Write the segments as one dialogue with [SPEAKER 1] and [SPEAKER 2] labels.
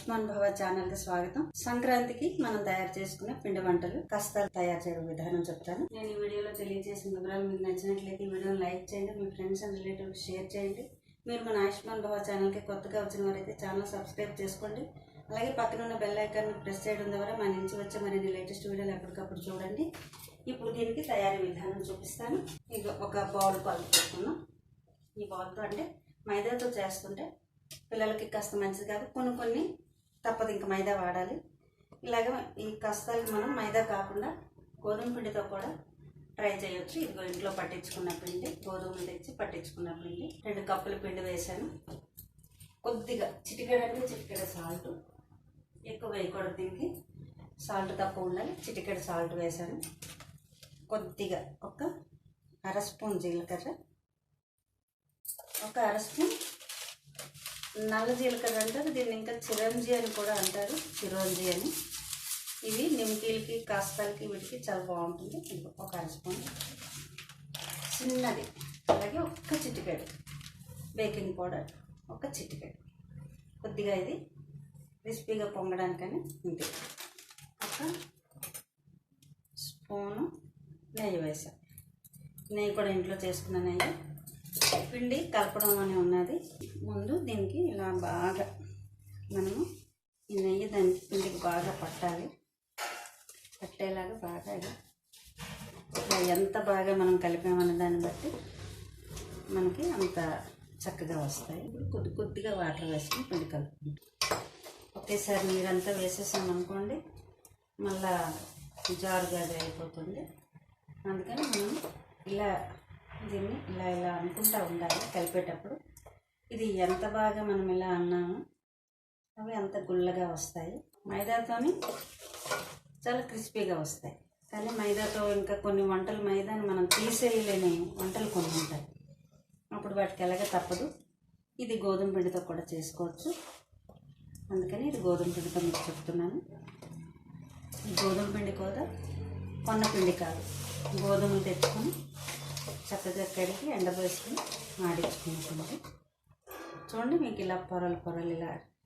[SPEAKER 1] ఆయుష్మాన్ భవ ఛానల్ కి స్వాగతం. సంక్రాంతికి మనం తయారు చేసుకునే పిండి వంటలు కష్టాలు తయారు చేయడం విధానం చెప్తాను. నేను ఈ వీడియోలో తెలియజేసిన వివరాలు మీకు నచ్చినట్లయితే ఈ వీడియోని లైక్ చేయండి, మీ ఫ్రెండ్స్ అండ్ రిలేటివ్స్ షేర్ చేయండి. మీరు మన ఆయుష్మాన్ భవ ఛానల్ కి కొత్తగా వచ్చిన వారైతే ఛానల్ సబ్స్క్రైబ్ చేసుకోండి. అలాగే పక్కన ఉన్న బెల్ ఐకాన్ ప్రెస్ చేయడం ద్వారా మన నుంచి వచ్చే మరిన్ని లేటెస్ట్ వీడియోలు ఎప్పటికప్పుడు చూడండి. ఇప్పుడు దీనికి తయారీ విధానం చూపిస్తాను. ఇది ఒక బౌల్ పాలు తీసుకున్నాం. ఈ బౌల్తో అంటే మైదాతో చేస్తుంటే పిల్లలకి కాస్త మంచిది కాదు, కొన్ని తప్పదు, ఇంకా మైదా వాడాలి. ఇలాగ ఈ కష్టాలకి మనం మైదా కాకుండా గోధుమ పిండితో కూడా ట్రై చేయొచ్చు. ఇదిగో ఇంట్లో పట్టించుకున్న పిండి, గోధుమలు తెచ్చి పట్టించుకున్న పిండి 2 కప్పుల పిండి వేసాను. కొద్దిగా చిటికెడ సాల్ట్, ఎక్కువ వేయకూడదు, దీనికి సాల్ట్ తక్కువ ఉండాలి. చిటికెడ సాల్ట్ వేసాను. కొద్దిగా ఒక 1/2 స్పూన్ జీలకర్ర, ఒక 1/2 స్పూన్ నల్ల జీలకర్ర అంటారు, దీన్ని ఇంకా చిరంజి అని కూడా అంటారు, చిరోంజి అని. ఇవి నిమ్మకీలకి కాస్తాలకి వీటికి చాలా బాగుంటుంది. ఒక 1/2 స్పూన్ చిన్నది. అలాగే ఒక్క చిటికెడు బేకింగ్ పౌడర్, ఒక చిటికెడు. కొద్దిగా ఇది క్రిస్పీగా పొంగడానికని ఇంతే. ఒక స్పూను నెయ్యి వేసాను. నెయ్యి కూడా ఇంట్లో చేసుకున్న నెయ్యి. పిండి కలపడం అని ఉన్నది. ముందు దీనికి ఇలా బాగా మనము ఈ నెయ్యి దానికి పిండికి బాగా పట్టాలి. పట్టేలాగా బాగా ఇలా ఎంత బాగా మనం కలిపామనే దాన్ని బట్టి మనకి అంత చక్కగా వస్తాయి. కొద్దిగా వాటర్ వేసుకుని పిండి కలుపుకుంటాం. ఒకేసారి నీరంతా వేసేసామనుకోండి మళ్ళా జారుగా అయిపోతుంది. అందుకని మనం ఇలా దీన్ని ఇలా అనుకుంటా ఉండాలి కలిపేటప్పుడు. ఇది ఎంత బాగా మనం ఇలా అన్నామో అవి అంత గుల్లగా వస్తాయి. మైదాతోని చాలా క్రిస్పీగా వస్తాయి. కానీ మైదాతో ఇంకా కొన్ని వంటలు మైదాని మనం తీసేయలేని వంటలు కొన్ని ఉంటాయి. అప్పుడు వాటికి ఎలాగ తప్పదు. ఇది గోధుమ పిండితో కూడా చేసుకోవచ్చు. అందుకని ఇది గోధుమ పిండితో మీకు చెప్తున్నాను. ఈ గోధుమ పిండి కూడా కొన్న పిండి కాదు, గోధుమలు తెచ్చుకొని చక్కగా కడిగి ఎండబోసుకొని ఆడించుకుంటుంది. చూడండి, మీకు ఇలా పొరలు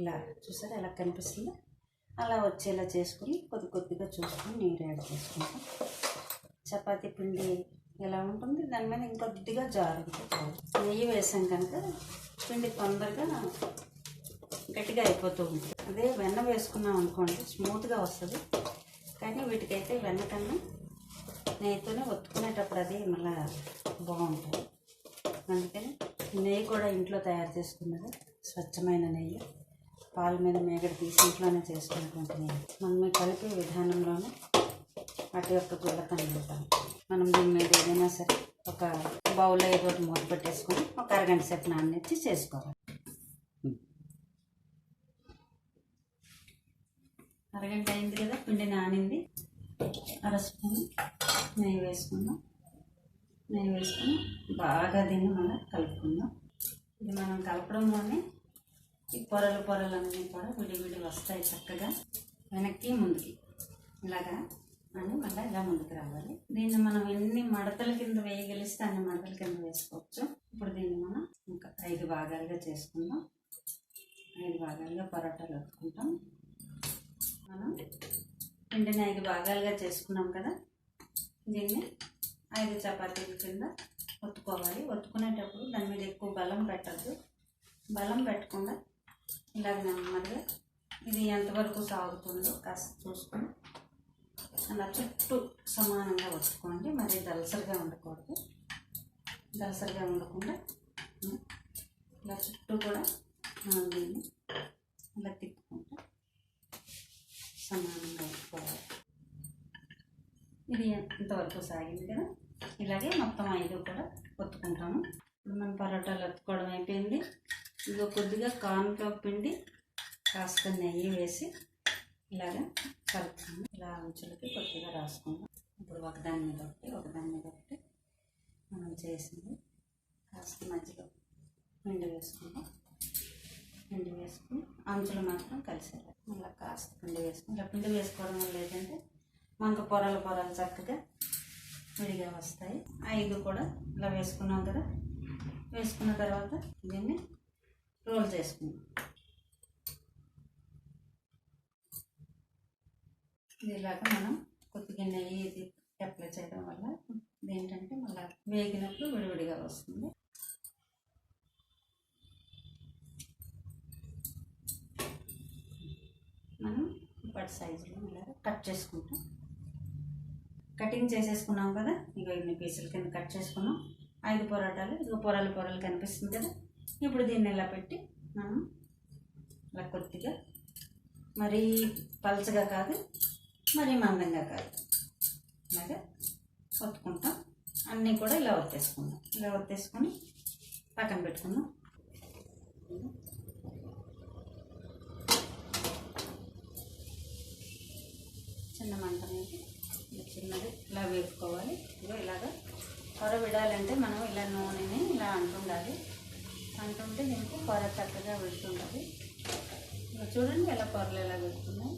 [SPEAKER 1] ఇలా చూసారా ఎలా కనిపిస్తుందో అలా వచ్చేలా చేసుకుని కొద్దిగా చూసుకొని నీరు యాడ్ చేసుకుంటాం. చపాతీ పిండి ఎలా ఉంటుంది దాని మీద ఇంకొద్దిగా జారు ఉంటుంది. నెయ్యి వేసాం కనుక పిండి తొందరగా గట్టిగా అయిపోతూ ఉంటుంది. అదే వెన్న వేసుకున్నాం అనుకోండి స్మూత్గా వస్తుంది. కానీ వీటికైతే వెన్న కన్నా నెయ్యితోనే ఒత్తుకునేటప్పుడు అది మళ్ళీ బాగుంటుంది. అందుకని నెయ్యి కూడా ఇంట్లో తయారు చేసుకున్నది, స్వచ్ఛమైన నెయ్యి, పాల మీద మేగడ తీసి ఇంట్లోనే చేసుకున్నటువంటి నెయ్యి. మనం కలిపే విధానంలోనే వాటి యొక్క గుల్లతనం ఉంటాం. మనం దీని మీద ఏదైనా సరే ఒక బౌల్లో ఏదో ఒకటి మూత పెట్టేసుకొని ఒక అరగంట సేపు నాననిచ్చి చేసుకోవాలి. అరగంట అయింది కదా, పిండి నానింది. 1/2 స్పూన్ నెయ్యి వేసుకుందాం. నెయ్యి వేసుకుని బాగా దీన్ని మనం కలుపుకుందాం. ఇది మనం కలపడంలోనే ఈ పొరలన్నీ కూడా విడివిడి వస్తాయి. చక్కగా వెనక్కి ముందుకి ఇలాగా అని మళ్ళీ ఇలా ముందుకు రావాలి. దీన్ని మనం ఎన్ని మడతల కింద వేయగలిస్తే అన్ని మడతల కింద వేసుకోవచ్చు. ఇప్పుడు దీన్ని మనం ఇంకా 5 భాగాలుగా చేసుకుందాం. 5 భాగాలుగా పరోటాలు ఒత్తుకుంటాం. మనం పిండిని 5 భాగాలుగా చేసుకున్నాం కదా, దీన్ని 5 చపాతీల కింద ఒత్తుకోవాలి. ఒత్తుకునేటప్పుడు దాని మీద ఎక్కువ బలం పెట్టద్దు. బలం పెట్టకుండా ఇలాగ నెమ్మదిగా ఇది ఎంతవరకు సాగుతుందో కాస్త చూసుకొని అలా చుట్టూ సమానంగా ఒత్తుకోండి. మరి దలసరిగా ఉండకూడదు. దలసరిగా ఉండకుండా ఇలా చుట్టూ కూడా మనం దీన్ని ఇలా తిప్పుకుంటూ సమానంగా ఒత్తుకోవాలి. ఇది ఇంతవరకు సాగింది కదా, ఇలాగే మొత్తం 5 కూడా ఒత్తుకుంటాము. ఇప్పుడు మనం పరోటాలు ఒత్తుకోవడం అయిపోయింది. ఇదిగో కొద్దిగా కార్న్ఫ్లోర్ పిండి కాస్త నెయ్యి వేసి ఇలాగా కలుపుతాము. ఇలా అంచులకి కొద్దిగా రాసుకుందాం. ఇప్పుడు ఒకదాని మీద ఒకటి మనం చేసింది కాస్త మధ్యలో పిండి వేసుకుందాం. పిండి వేసుకుని అంచులు మాత్రం కలిసేలా మళ్ళీ కాస్త పిండి వేసుకుని ఇలా పిండి వేసుకోవడం వల్ల ఏంటంటే మనకు పొరలు చక్కగా విడిగా వస్తాయి. 5 కూడా ఇలా వేసుకున్నాం కదా, వేసుకున్న తర్వాత దీన్ని రోల్ చేసుకుందాం. ఇలాగా మనం కొద్దిగా నెయ్యి అప్లై చేయడం వల్ల ఇదేంటంటే మళ్ళీ వేగినప్పుడు విడివిడిగా వస్తుంది. మనం ఇప్పటి సైజులో ఇలా కట్ చేసుకుంటాం. కటింగ్ చేసేసుకున్నాం కదా, ఇక ఇన్ని పీసుల కింద కట్ చేసుకున్నాం. 5 పొరాటాలు, ఇక పొరలు కనిపిస్తుంది కదా. ఇప్పుడు దీన్ని ఇలా పెట్టి మనం ఇలా కొద్దిగా మరీ పలచగా కాదు, మరీ మందంగా కాదు, ఇలాగా ఒత్తుకుంటాం. అన్నీ కూడా ఇలా ఒత్తేసుకుందాం. ఇలా ఒత్తేసుకొని పక్కన పెట్టుకుందాం. చిన్న మంట మీద చిన్నది ఇలా వేపుకోవాలి. ఇగో ఇలాగా పొర విడాలంటే మనం ఇలా నూనెని ఇలా అంటుండాలి. అంటుంటే దీనికి పొర చక్కగా వెళ్తుంటుంది. చూడండి ఎలా పొరలు ఎలా వెళ్తున్నాయి.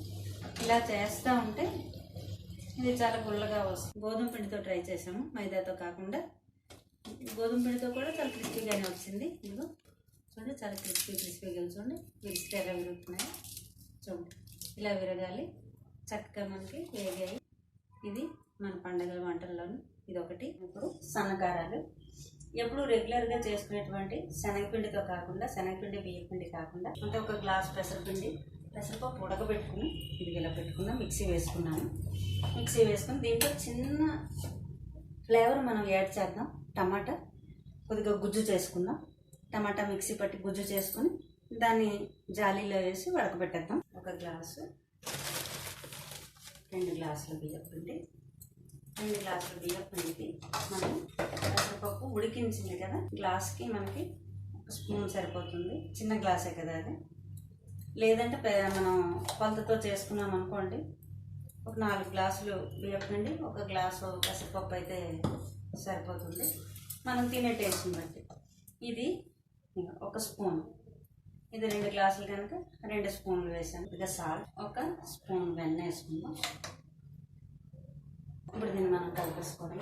[SPEAKER 1] ఇలా చేస్తూ ఉంటే ఇది చాలా గుల్లగా వస్తుంది. గోధుమ పిండితో ట్రై చేసాము, మైదాతో కాకుండా. గోధుమ పిండితో కూడా చాలా క్రిస్పీగానే వచ్చింది. ఇదిగో చూడండి, చాలా క్రిస్పీగా చూడండి. విరిస్తే ఎలా విరుగుతున్నాయి చూడండి. ఇలా విరగాలి, చక్కగా మనకి వేగాయి. ఇది మన పండగల వంటల్లోని ఇది ఒకటి. ఇప్పుడు సన్నకారాలు ఎప్పుడు రెగ్యులర్గా చేసుకునేటువంటి శనగపిండితో కాకుండా, శనగపిండి బియ్యపిండి కాకుండా, అంటే ఒక గ్లాస్ పెసరపప్పు ఉడకబెట్టుకుని ఇది ఇలా పెట్టుకున్నా, మిక్సీ వేసుకున్నాను. మిక్సీ వేసుకుని దీంట్లో చిన్న ఫ్లేవర్ మనం యాడ్ చేద్దాం. టమాటా కొద్దిగా గుజ్జు చేసుకుందాం. టమాటా మిక్సీ పట్టి గుజ్జు చేసుకుని దాన్ని జాలీలో వేసి ఉడకబెట్టేద్దాం. 1 గ్లాసు, 2 గ్లాసుల బియ్యపిండి. 2 గ్లాసుల బియ్యపిండికి మనం పెసరపప్పు ఉడికించింది కదా, గ్లాస్కి మనకి 1 స్పూన్ సరిపోతుంది. చిన్న గ్లాసే కదా అది. లేదంటే మనం కొలతతో చేసుకున్నాం అనుకోండి, ఒక 4 గ్లాసులు బియ్యపిండి, 1 గ్లాసు పెసరపప్పు అయితే సరిపోతుంది మనం తినే టేస్ట్ని బట్టి. ఇది 1 స్పూన్, ఇది 2 గ్లాసులు కనుక 2 స్పూన్లు వేసాను. ఇక సాల్ట్, 1 స్పూన్ వెన్న వేసుకుందాం. ఇప్పుడు దీన్ని మనం కలిపేసుకోవడం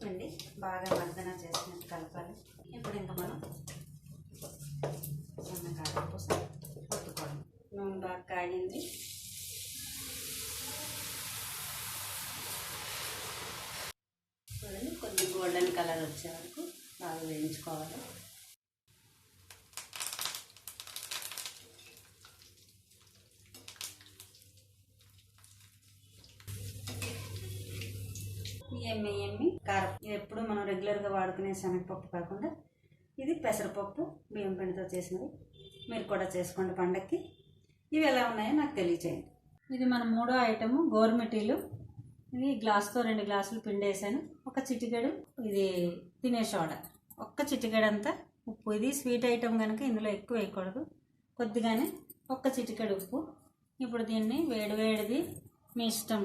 [SPEAKER 1] అండి. బాగా మర్దన చేసినట్టు కలపాలి. ఇప్పుడు ఇంకా మనం సన్నకారం కోసం కొట్టుకోవడం. నూనె బాగా కాగింది. చూడండి, కొద్ది గోల్డెన్ కలర్ వచ్చే వరకు బాగా వేయించుకోవాలి. ఎమ్మి కారం. ఎప్పుడు మనం రెగ్యులర్గా వాడుకునే శనగపప్పు కాకుండా ఇది పెసరపప్పు బియ్యం పిండితో చేసినవి. మీరు కూడా చేసుకోండి పండక్కి. ఇవి ఎలా ఉన్నాయో నాకు తెలియచేయండి. ఇది మన 3వ ఐటము గోరుమిటీలు. ఇది గ్లాస్తో 2 గ్లాసులు పిండి వేసాను. 1 చిటికెడు ఇది తినే సోడా, 1 చిటికెడంతా ఉప్పు. ఇది స్వీట్ ఐటమ్ కనుక ఇందులో ఎక్కువ వేయకూడదు, కొద్దిగానే 1 చిటికెడు ఉప్పు. ఇప్పుడు దీన్ని వేడివేడిది మీ ఇష్టం,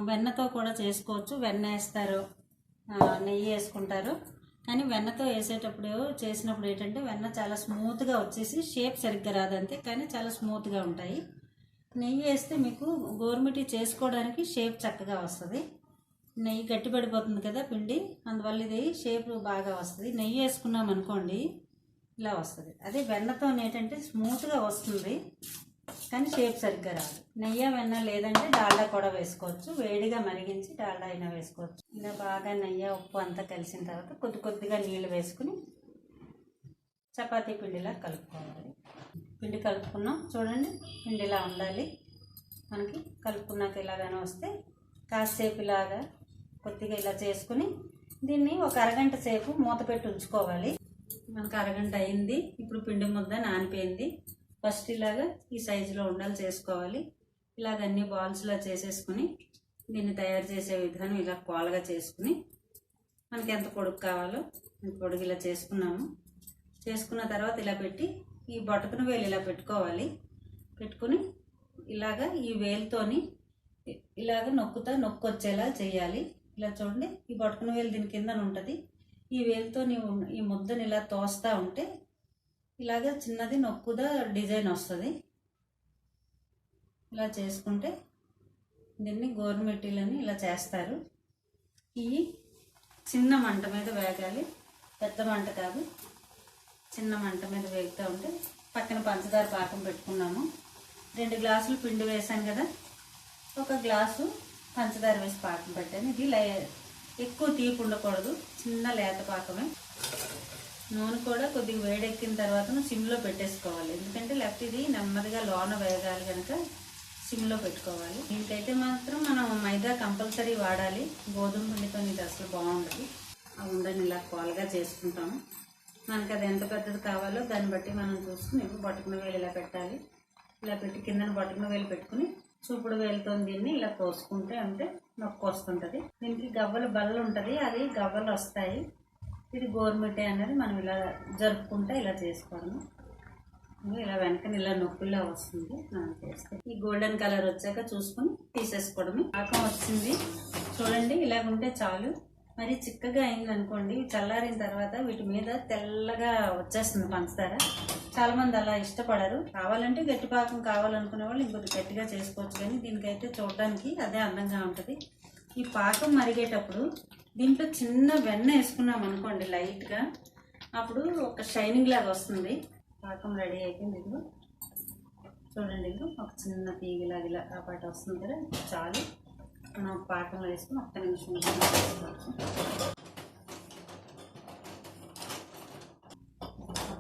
[SPEAKER 1] వెన్నతో కూడా చేసుకోవచ్చు. వెన్న వేస్తారు, నెయ్యి వేసుకుంటారు. కానీ వెన్నతో వేసేటప్పుడు చేసినప్పుడు ఏంటంటే వెన్న చాలా స్మూత్గా వచ్చేసి షేప్ సరిగ్గా రాదంతే, కానీ చాలా స్మూత్గా ఉంటాయి. నెయ్యి వేస్తే మీకు గోరుమిటి చేసుకోవడానికి షేప్ చక్కగా వస్తుంది. నెయ్యి గట్టిపడిపోతుంది కదా పిండి, అందువల్ల ఇది షేప్ బాగా వస్తుంది. నెయ్యి వేసుకున్నాం అనుకోండి ఇలా వస్తుంది. అదే వెన్నతో ఏంటంటే స్మూత్గా వస్తుంది కానీ షేప్ సరిగ్గా రాదు. నెయ్యి వెన్న లేదంటే డాల్డా కూడా వేసుకోవచ్చు. వేడిగా మరిగించి డాల్డా అయినా వేసుకోవచ్చు. ఇలా బాగా నెయ్యి ఉప్పు అంతా కలిసిన తర్వాత కొద్దిగా నీళ్ళు వేసుకుని చపాతీ పిండిలా కలుపుకోవాలి. పిండి కలుపుకున్నాం చూడండి, పిండి ఇలా ఉండాలి మనకి. కలుపుకున్నాక ఇలాగానే వస్తే కాసేపు ఇలాగా కొద్దిగా ఇలా చేసుకుని దీన్ని 1 అరగంట సేపు మూత పెట్టి ఉంచుకోవాలి. మనకు అరగంట అయింది. ఇప్పుడు పిండి ముద్ద నానిపోయింది. ఫస్ట్ ఇలాగా ఈ సైజులో ఉండలు చేసుకోవాలి. ఇలాగ అన్ని బాల్స్లా చేసేసుకుని దీన్ని తయారు చేసే విధానం ఇలా కోలగా చేసుకుని మనకి ఎంత పొడుగు కావాలో అంత పొడుగు ఇలా చేసుకున్నాము. చేసుకున్న తర్వాత ఇలా పెట్టి ఈ బొటకన వేలు ఇలా పెట్టుకోవాలి. పెట్టుకుని ఇలాగా ఈ వేలుతోని ఇలాగ నొక్కొచ్చేలా చేయాలి. ఇలా చూడండి, ఈ బొటకన వేలు దీని కింద ఉంటుంది. ఈ వేలుతో ఈ ముద్దని ఇలా తోస్తూ ఉంటే ఇలాగ చిన్నది నొక్కుదా డిజైన్ వస్తుంది. ఇలా చేసుకుంటే దీన్ని గోరుమిటీలని ఇలా చేస్తారు. ఇవి చిన్న మంట మీద వేగాలి, పెద్ద మంట కాదు. చిన్న మంట మీద వేగుతూ ఉంటే పక్కన పంచదార పాకం పెట్టుకున్నాము. 2 గ్లాసులు పిండి వేసాను కదా, ఒక గ్లాసు పంచదార వేసి పాకం పెట్టాను. ఇది ఎక్కువ తీపి ఉండకూడదు, చిన్న లేత పాకమే. నూనె కూడా కొద్దిగా వేడెక్కిన తర్వాత సిమ్లో పెట్టేసుకోవాలి, ఎందుకంటే లేకపోతే ఇది నెమ్మదిగా లోన వేగాలి కనుక సిమ్లో పెట్టుకోవాలి. దీనికైతే మాత్రం మనం మైదా కంపల్సరీ వాడాలి, గోధుమ పిండితో ఇది అసలు బాగుండదు. ఆ ఉండని ఇలా కోలగా చేసుకుంటాము. మనకు అది ఎంత పెద్దది కావాలో దాన్ని బట్టి మనం చూసుకుని బొటకన వేలు ఇలా పెట్టాలి. ఇలా పెట్టి కిందన బొటకన వేలు పెట్టుకుని చూపుడు వేలుతో దీన్ని ఇలా కోసుకుంటే అంటే నొక్కి వస్తుంటుంది. దీనికి గవ్వలు బల్ల ఉంటుంది, అది గవ్వలు వస్తాయి. ఇది గోరుమిఠాయి అనేది మనం ఇలా జరుపుకుంటే ఇలా చేసుకోవడము. ఇలా వెనకని ఇలా నొప్పిలా వస్తుంది మనం చేస్తే. ఈ గోల్డెన్ కలర్ వచ్చాక చూసుకుని తీసేసుకోవడమే. పాకం వచ్చింది చూడండి, ఇలాగ ఉంటే చాలు. మరి చిక్కగా అయింది అనుకోండి, చల్లారిన తర్వాత వీటి మీద తెల్లగా వచ్చేస్తుంది పంచదార. చాలా మంది అలా ఇష్టపడరు. కావాలంటే గట్టి పాకం కావాలనుకునే వాళ్ళు ఇంకొద్ది గట్టిగా చేసుకోవచ్చు, కానీ దీనికైతే చూడడానికి అదే అందంగా ఉంటుంది. ఈ పాకం మరిగేటప్పుడు దీంట్లో చిన్న వెన్న వేసుకున్నాం అనుకోండి లైట్గా, అప్పుడు ఒక షైనింగ్ లాగా వస్తుంది. పాకం రెడీ అయిపోయింది. ఇదిగో చూడండి, ఇదిగో ఒక చిన్న తీగలాగా ఇలా ఆ పాట వస్తుంది కదా, చాలు. మనం పాకంలో వేసుకుని ఒక్క నిమిషం వేసుకోవచ్చు.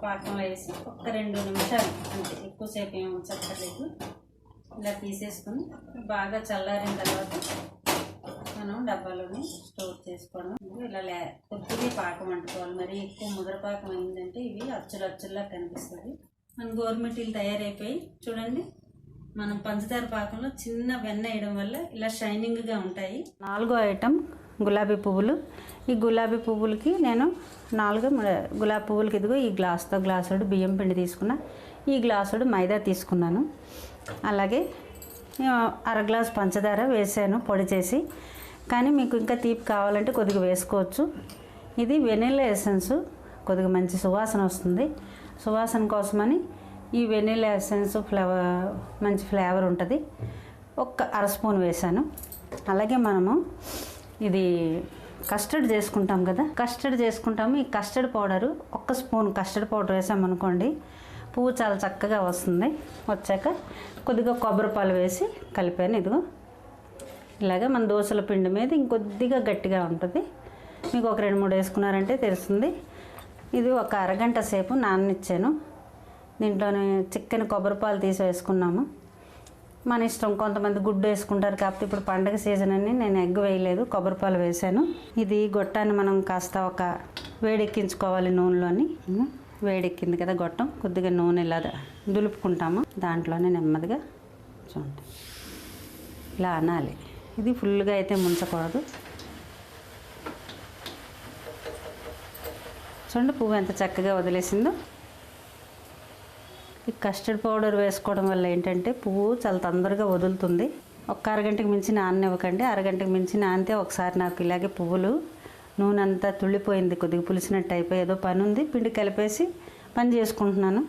[SPEAKER 1] పాకంలో వేసి ఒక్క 2 నిమిషాలు అంటే ఎక్కువసేపు ఏమి ఉంచక్కర్లేదు. ఇలా తీసేసుకుని బాగా చల్లారిన తర్వాత మనం డబ్బాలోని స్టోర్ చేసుకోవడం. ఇలా కొద్దిగా పాకం అంటుకోవాలి, మరి ఎక్కువ ముద్రపాకం అయిందంటే ఇవి అచ్చులా కనిపిస్తుంది. మన గోరుమిఠాయిలు తయారైపోయి చూడండి. మనం పంచదార పాకంలో చిన్న వెన్న వేయడం వల్ల ఇలా షైనింగ్గా ఉంటాయి. 4వ ఐటెం గులాబీ పువ్వులు. ఈ గులాబీ పువ్వులకి నేను 4 గులాబీ పువ్వులకి ఇదిగో ఈ గ్లాసుడు బియ్యం పిండి తీసుకున్నా, ఈ గ్లాసుడు మైదా తీసుకున్నాను. అలాగే 1/2 గ్లాసు పంచదార వేసాను పొడి చేసి, కానీ మీకు ఇంకా తీపి కావాలంటే కొద్దిగా వేసుకోవచ్చు. ఇది వెనిలా ఎసెన్స్, కొద్దిగా మంచి సువాసన వస్తుంది. సువాసన కోసమని ఈ వెనిలా ఎసెన్స్ మంచి ఫ్లేవర్ ఉంటుంది, ఒక 1/2 స్పూన్ వేసాను. అలాగే మనము ఇది కస్టర్డ్ చేసుకుంటాం కదా, ఈ custard powder 1 spoon custard powder వేసామనుకోండి, పువ్వు చాలా చక్కగా వస్తుంది. వచ్చాక కొద్దిగా కొబ్బరి పాలు వేసి కలిపాను. ఇదిగో ఇలాగే మన దోశల పిండి మీద ఇంకొద్దిగా గట్టిగా ఉంటుంది. మీకు ఒక 2-3 వేసుకున్నారంటే తెలుస్తుంది. ఇది ఒక అరగంట సేపు నాననిచ్చాను. దీంట్లోనే చిక్కని కొబ్బరి పాలు తీసి వేసుకున్నాము. మన ఇష్టం, కొంతమంది గుడ్డు వేసుకుంటారు, కాకపోతే ఇప్పుడు పండగ సీజన్ అని నేను ఎగ్ వేయలేదు, కొబ్బరి పాలు వేసాను. ఇది గొట్టాన్ని మనం కాస్త ఒక వేడెక్కించుకోవాలి నూనెలోని. వేడెక్కింది కదా గొట్టం, కొద్దిగా నూనె ఇలా దులుపుకుంటాము. దాంట్లోనే నెమ్మదిగా చూడండి ఇలా అనాలి. ఇది ఫుల్గా అయితే ముంచకూడదు. చూడండి పువ్వు ఎంత చక్కగా వదిలేసిందో. ఈ కస్టర్డ్ పౌడర్ వేసుకోవడం వల్ల ఏంటంటే పువ్వు చాలా తొందరగా వదులుతుంది. ఒక అరగంటకి మించి నాననివ్వకండి. అరగంటకి మించి నానితే ఒకసారి నాకు ఇలాగే పువ్వులు నూనె అంతా తుళ్ళిపోయింది, కొద్దిగా పులిసినట్టు అయిపోయి ఏదో పని ఉంది, పిండి కలిపేసి పని చేసుకుంటున్నాను.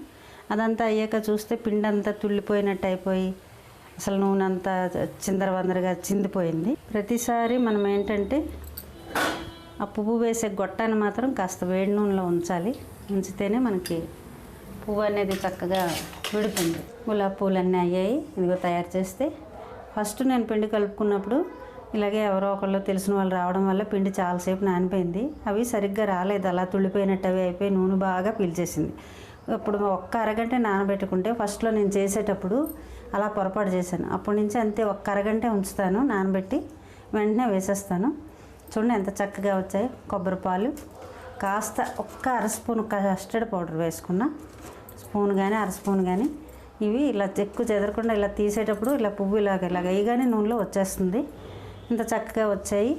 [SPEAKER 1] అదంతా అయ్యాక చూస్తే పిండి అంతా తుళ్ళిపోయినట్టు అయిపోయి అసలు నూనె అంతా చిందరవందరగా చిందిపోయింది. ప్రతిసారి మనం ఏంటంటే ఆ పువ్వు వేసే గొట్టాన్ని మాత్రం కాస్త వేడి నూనెలో ఉంచాలి. ఉంచితేనే మనకి పువ్వు అనేది చక్కగా విడుతుంది. గులాబీ పువ్వులన్నీ అయ్యాయి. ఇదిగో తయారు చేస్తే ఫస్ట్ నేను పిండి కలుపుకున్నప్పుడు ఇలాగే ఎవరో ఒకళ్ళు తెలిసిన వాళ్ళు రావడం వల్ల పిండి చాలాసేపు నానిపోయింది. అవి సరిగ్గా రాలేదు, అలా తుళ్ళిపోయినట్టు అవి అయిపోయి నూనె బాగా పీల్చేసింది. ఇప్పుడు ఒక్క అరగంట నానబెట్టుకుంటే ఫస్ట్లో నేను చేసేటప్పుడు అలా పొరపాటు చేశాను. అప్పటి నుంచి అంతే, ఒక్క అరగంటే ఉంచుతాను నానబెట్టి, వెంటనే వేసేస్తాను. చూడండి ఎంత చక్కగా వచ్చాయి. కొబ్బరి పాలు కాస్త ఒక్క 1/2 స్పూన్ కస్టర్డ్ పౌడర్ వేసుకున్నా, స్పూన్ కానీ 1/2 స్పూన్ కానీ. ఇవి ఇలా ఎక్కువ చెదరకుండా ఇలా తీసేటప్పుడు ఇలా పువ్వు ఇలాగ వేయగానే నూనెలో వచ్చేస్తుంది. ఇంత చక్కగా వచ్చాయి.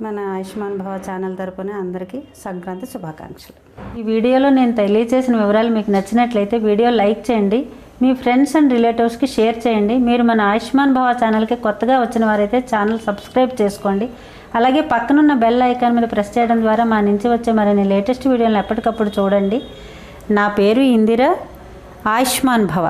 [SPEAKER 1] మన ఆయుష్మాన్ భవ ఛానల్ తరపున అందరికీ సంక్రాంతి శుభాకాంక్షలు. ఈ వీడియోలో నేను తెలియజేసిన వివరాలు మీకు నచ్చినట్లయితే వీడియో లైక్ చేయండి, మీ ఫ్రెండ్స్ అండ్ రిలేటివ్స్కి షేర్ చేయండి. మీరు మన ఆయుష్మాన్ భవ ఛానల్కి కొత్తగా వచ్చిన వారైతే ఛానల్ సబ్స్క్రైబ్ చేసుకోండి. అలాగే పక్కనున్న బెల్ ఐకాన్ మీద ప్రెస్ చేయడం ద్వారా మా నుంచి వచ్చే మరిన్ని లేటెస్ట్ వీడియోలను ఎప్పటికప్పుడు చూడండి. నా పేరు ఇందిర. ఆయుష్మాన్ భవ.